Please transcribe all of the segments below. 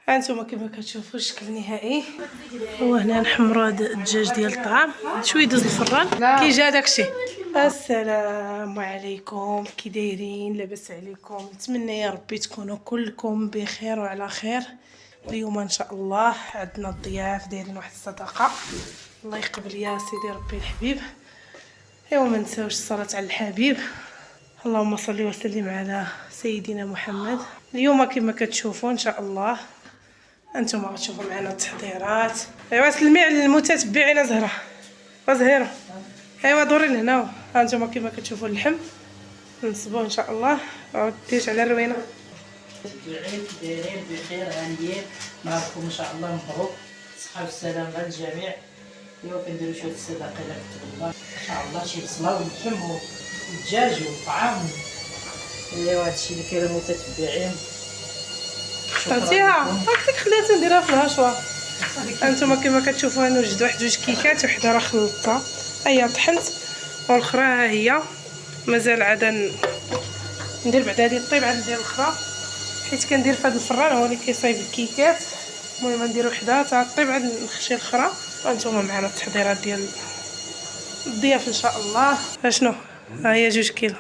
هانتوما كيما كتشوفوا الشكل النهائي. وهنا نحمروا هاد الدجاج ديال الطعام شويه يدوز الفران كي جا داكشي. السلام عليكم، كي دايرين؟ لاباس عليكم؟ نتمنى يا ربي تكونوا كلكم بخير وعلى خير. اليوم ان شاء الله عندنا الضياف دايرين واحد الصدقه، الله يقبل يا سيدي ربي الحبيب. ايوا ما نساوش الصلاه على الحبيب، اللهم صل وسلم على سيدنا محمد. اليوم كما كتشوفوا ان شاء الله انتم غتشوفوا معنا التحضيرات. ايوا سلمي على المتتبعين زهره وزهيره. ايوا دوري لهنا. ها انتم كما كتشوفوا اللحم نصبوه ان شاء الله. ديرت على الروينه. دايرين بخير هانيين نهاركم ان شاء الله مبروك، صحه والسلامه للجميع. ايوا كنديروا شويه الصدقه الى كتب الله ان شاء الله، شي بصله واللحم والدجاج والطعام. ايوا هادشي اللي كاين المتتبعين. عطيتيها هاكديك خليتها نديرها في الهشوه. انتم كما كتشوفوا انا وجدت واحد جوج كيكات، وحده راه خلطتها هي طحنت، والاخرى ها هي مازال عاد ندير بعد هذه الطيب عاد ندير الاخرى، حيت كندير في هذا الفران هو اللي كيصايب الكيكات. المهم ندير وحده تاع الطيب عاد نخشي الاخرى. وانتم معنا التحضيرات ديال الضياف ان شاء الله. اشنو ها هي 2 كيلو.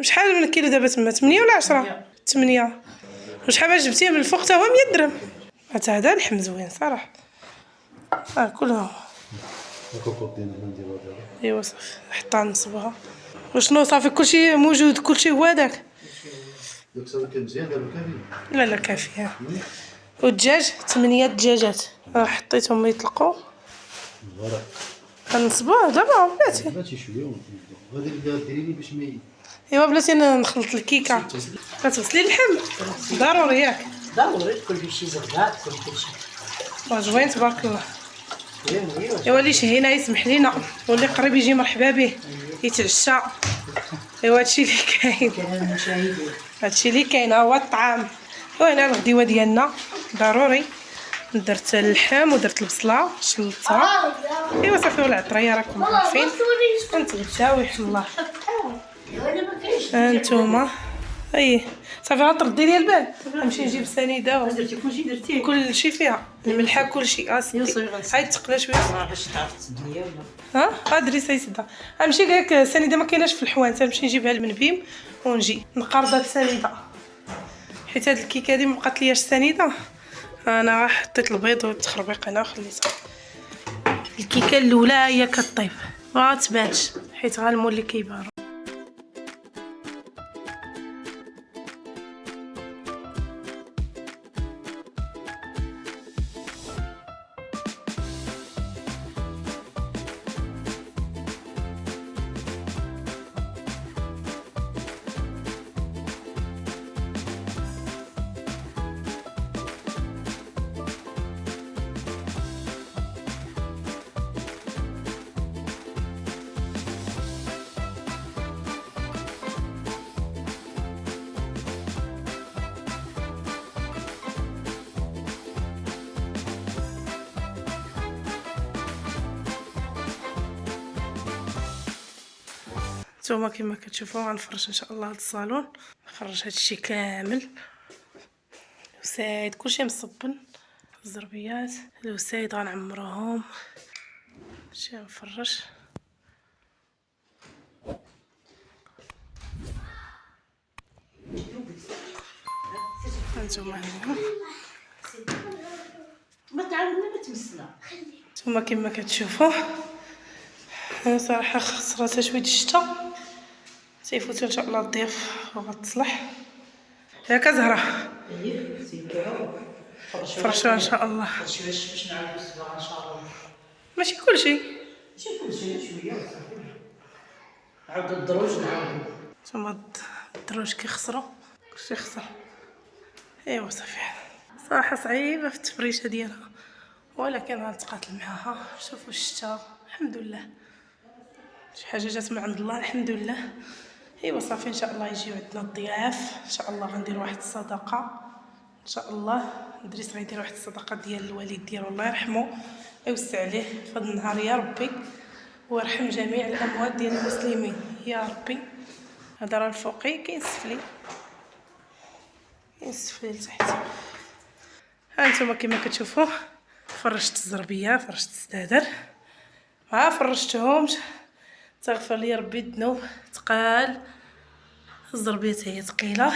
شحال من كيلو دابا تما؟ 8 ولا 10؟ 8. وشحال باش جبتيه من الفوق حتى هو 100 درهم. حتى هذا لحم زوين صراحه. كلهم ايوا صافي حطها نصبها. وشنو صافي كلشي موجود، كلشي هو هذاك. داك صافي كان مزيان دابا كافي. لا كافيه. والدجاج 8 دجاجات حطيتهم يطلقوا. غنصبوه دابا بلاتي. بلاتي شويه غادي ديري لي باش ما ايوا بلاتي انا نخلط الكيكه. كتغسلي اللحم ضروري ياك؟ ضروري تكون فيه شي زغده، تكون فيه شي زوين تبارك الله. ايوا ايوا اللي شهينا يسمح لينا، واللي قريب يجي مرحبا به يتعشى. ايوا هادشي اللي كاين، المشاهدين. هادشي اللي كاين هو الطعام. وهنا الغديوه ديالنا ضروري درت اللحم ودرت البصله شلطتها. ايوا صافي ولا العطريه راكم عارفين. نتغداو يحل الله. هانتوما اي صافي غتردي لي البال. نمشي نجيب سنيده درتي كلشي درتيه كلشي فيها الملحه كلشي. هاي تقلا شويه باش تعرف الدنيا ولا ادري سيده. غنمشي لك سنيده ما كايناش في الحوان، تنمشي نجيبها لمنبيم ونجي نقرض هاد السنيده، حيت هاد الكيكه هادي مبقات لياش سنيده. انا حطيت البيض والتخربيق هنا وخليتها. الكيكه الاولى هي كطيب ما تبانش حيت غالمول اللي كيبان. نتوما كما كتشوفوا غنفرش ان شاء الله هاد الصالون، نخرج هادشي كامل. الوسايد كلشي مصبن، الزربيات الوسايد غنعمروهم. هادشي غنفرش. هانتوما هنا ما تعاودنا ما تمسنا. نتوما كما كتشوفوا صراحه خسرتها شويه الشتا، تيفوتوا ان شاء الله الضياف وغتصلح. ياك زهره فرشوها ان شاء الله. شويه باش نعاودو الصباغه ان شاء الله. ماشي كلشي، ماشي كلشي شويه وصافي. عاود الدروج نعاودو. ثم الدروج كيخسروا كلشي خسر. ايوا صافي صراحه صعيبه في التفريشه ديالها، ولكن غنتقاتل معاها. شوفوا الشتا الحمد لله، شي حاجه جات من عند الله الحمد لله. ايوا صافي ان شاء الله يجيو عندنا الضياف ان شاء الله. غندير واحد الصدقه ان شاء الله. دريس غيدير واحد الصدقه ديال الوالد ديالو الله يرحمه ويوسع عليه في هذا النهار يا ربي، ويرحم جميع الاموات ديال المسلمين يا ربي. هذا راه الفوقي كاين السفلي، كاين السفلي لتحت. ها انتم كما كتشوفوا فرشت الزربيه، فرشت السدادر، ها فرشتهم. تغفر لي ربي الذنوب تقال، الزربيه هي ثقيله.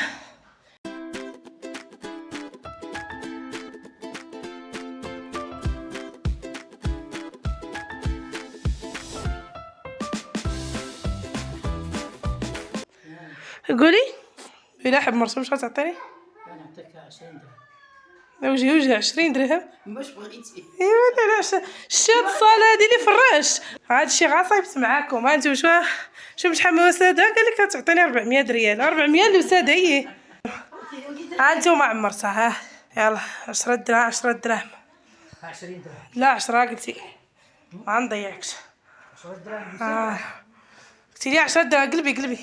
قولي الا حب مرسوم شحال تعطيني؟ نعطيك 20 درهم. وجهي 20 درهم. باش بغيتي. ايوا علاش شتي هاد الصاله هادي اللي فرشت هادشي غاصايبت معاكم. ها انتم شوف شحال من وساده قال لك تعطيني 400 ريال. 400 الوساده هي. ها انتم عمرتها. ها يلا 10 دراهم 10 دراهم. 20 درهم. لا 10 قلتي ما نضيعكش. 10 دراهم. قلتي لي 10 دراهم. قلبي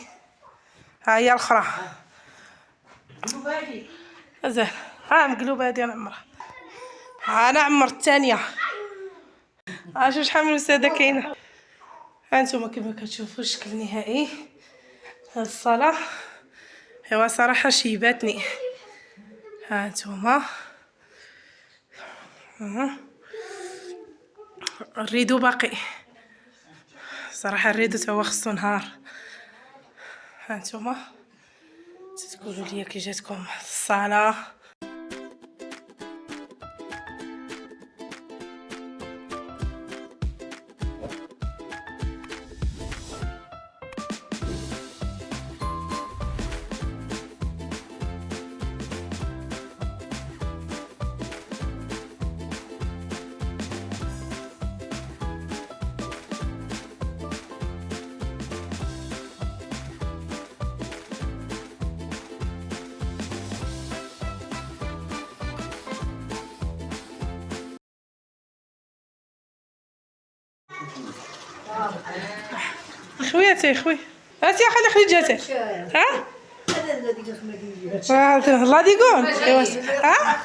ها هي الاخرى. قلوب هادي. مزال ها مقلوبه هادي انا عمرها. ها انا عمرت الثانيه. ها شوف شحال من وساده كاينه. ها انتم كما كتشوفوا الشكل النهائي هاد الصاله. ايوا صراحه شيباتني. ها انتم الريدو باقي صراحه. الريدو تا هو خصو نهار. ها انتم تقولوا لي كي جاتكم الصاله. خوياتي خوي هاتي خلي خريجاتك. ها الله ديكون. ها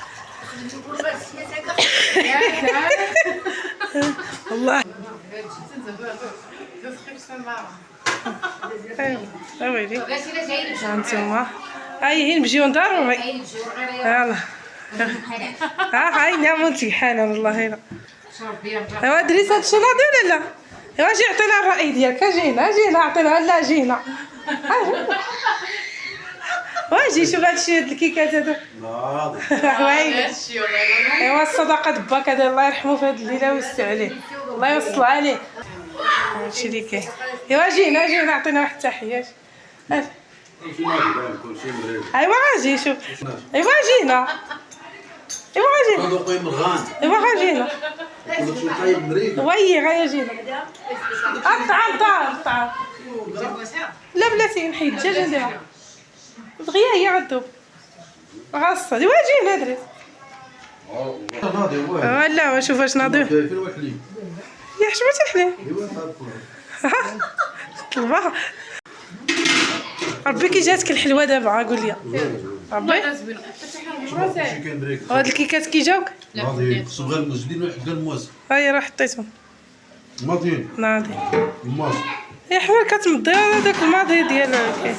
والله ايوا ويلي هانتوما هاي نمشيو ضروري. يلا هاي نعمتي حالا والله. هنا ايوا دريس هادشي ناضي ولا لا؟ ايوا جي عطينا الرأي ديالك. جينا عطينا. لا جينا واجي شوف هادشي هاد الكيكات هادو ناضي. ايوا الصدقه دباك هذا الله يرحمه في هاد الليله ويوسع عليه. الله يوصل عليه. هادشي اللي كاين. ايوا جينا عطينا واحد التحيه. ايوا غاجي شوف. ايوا جينا هذا قيم الغان. ايوا غاجينا كل شيء طيب مريض. وي غاجينا. الطعام لا بلاتي نحيد الدجاجه نديرها دغيا هي غدوب غاصه. ايوا جينا دريس. ناضي هو. لا شوف واش ناضي. فين واكلين. يا حشمتي الحليب. ايوا طلبها ربي. كي جاتك الحلوه دابا قول لي ربي. وهاد الكيكات كي جاوك ناضي خصو غير الموجودين واحد قال الموز. هاي راه حطيتهم ناضيين ناضي. الماس. يا حمل كتمضي هذاك الماضي ديال كاين.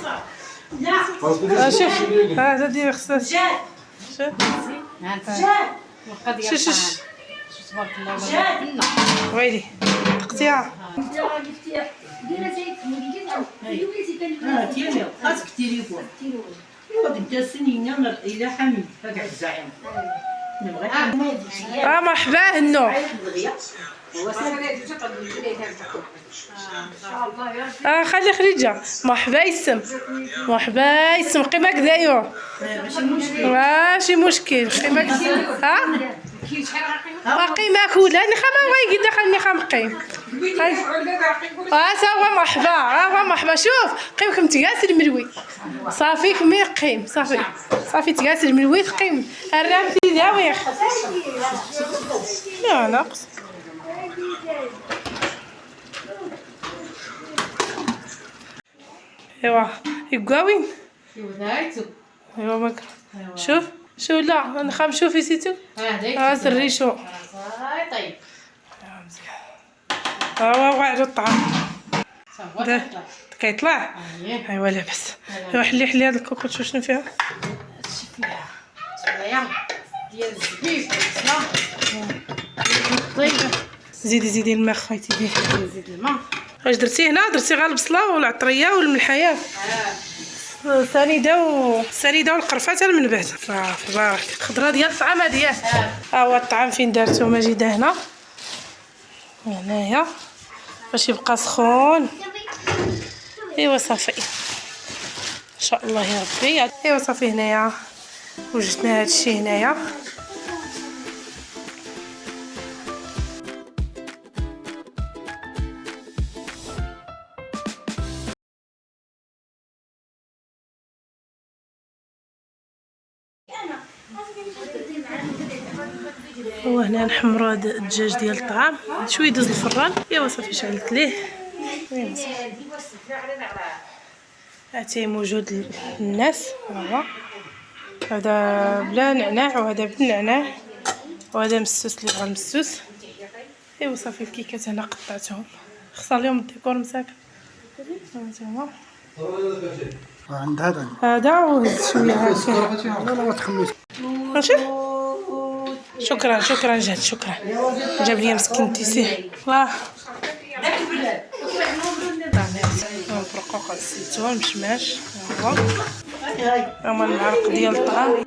شوف هذا ديال خصها شوف تبارك الله. ويلي تقطيعه. خاصك تليفون. انت سنين الى حميد هذاك الزعيم. نبغي مرحبا هنو. خلي خريجه. مرحبا يسم قيمه كدايو. ماشي مشكل قيمه. باقي ماكوله نخا ما يقي دخلني خمقيم. سوا مرحبا شوف قيمكم تياسر ملوي صافي كمي قيم صافي تياسر ملوي قيم الرامتي داوي لا ناقص. ايوا يقاوين. ايوا ماك شوف لا انا خام شوفي سيتو. الريشو طيب واعد الطعام كيطلع. ايوا لاباس. ايوا حلي هاد الكوكوط شوف شنو فيها. ديال الزبيب والبصله. طيب زيدي الماء خايتي نزيد الماء. واش درتي هنا؟ درتي غير البصله والعطريه والملحيه السنيده والقرفه من بعد. صافي بارك. خضره ديال الطعام هادي. ها هو الطعام فين دارته ماجده هنا وهنايا باش يبقى سخون. ايوا صافي ان شاء الله يا ربي. ايوا صافي هنايا وجدنا هادشي هنايا. وهنا نحمرو هاد الدجاج ديال الطعام شويه يدوز الفران. ايوا صافي شعلت ليه. هاتي موجود للناس. ها هذا بلا نعناع وهذا بالنعناع وهذا مسوس اللي بغا المسوس. ايوا صافي الكيكات هنا قطعتهم خسر لهم الديكور مساكن. هانتوما عند هذا وهز شويه هكا. لا تخميس. ماشي شكرا جهد شكرا. جاب لي مسكين تيسي الله. البرقوق الزيتون مشماش. هما المعلق ديال الطعام.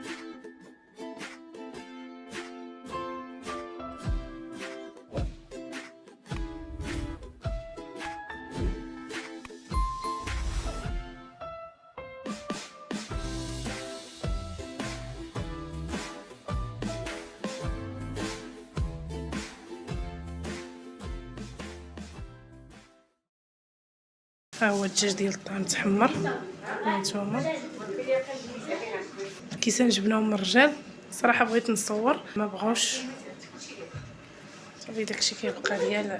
ها هو الدجاج ديال الطعام تحمر. هانتوما كيسان جبناهم من الرجال. صراحه بغيت نصور ما بغاوش صافي داكشي كيبقى ديال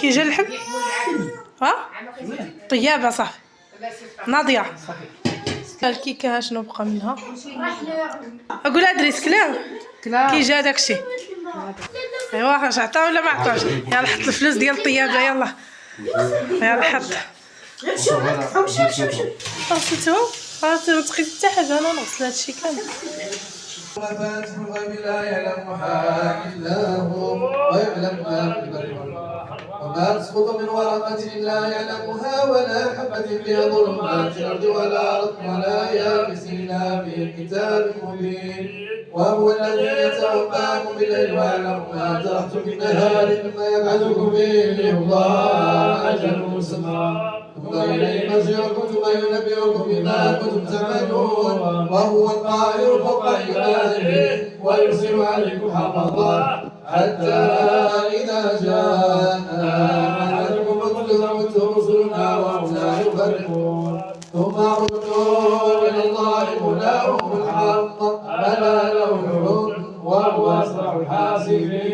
كي جا اللحم. ها طيابه صافي ناضيه. الكيكه شنو بقى منها؟ اقول ادريس كلا كي جا داكشي. ايوا واش عطا ولا ما عطاش؟ يلا حط الفلوس ديال الطيابه. يلا حط. غسلتهم ما تقيت حتى حاجه. انا نغسل هادشي كامل. مفاتيح الغيب لا يعلمها إلا هو ويعلم ما في البر والبحر وما تسقط من ورقة إلا يعلمها ولا حبة في ظلمات الأرض ولا رطب ولا يابس إلا في كتاب مبين. وهو الذي يتوفاكم بالليل ويعلم ما جرحتم بالنهار ثم يبعثكم فيه ليقضى أجل مسمى ثم إليه مرجعكم ثم ينبئكم بما كنتم تعملون. وهو القاهر فوق عباده ويرسل عليكم حفظا حتى إذا جاء أحدكم الموت رسلنا وهم لا يفرقون ثم ردوا إلى الله مولاهم الحق ألا له الحكم وهو أسرع الحاسبين.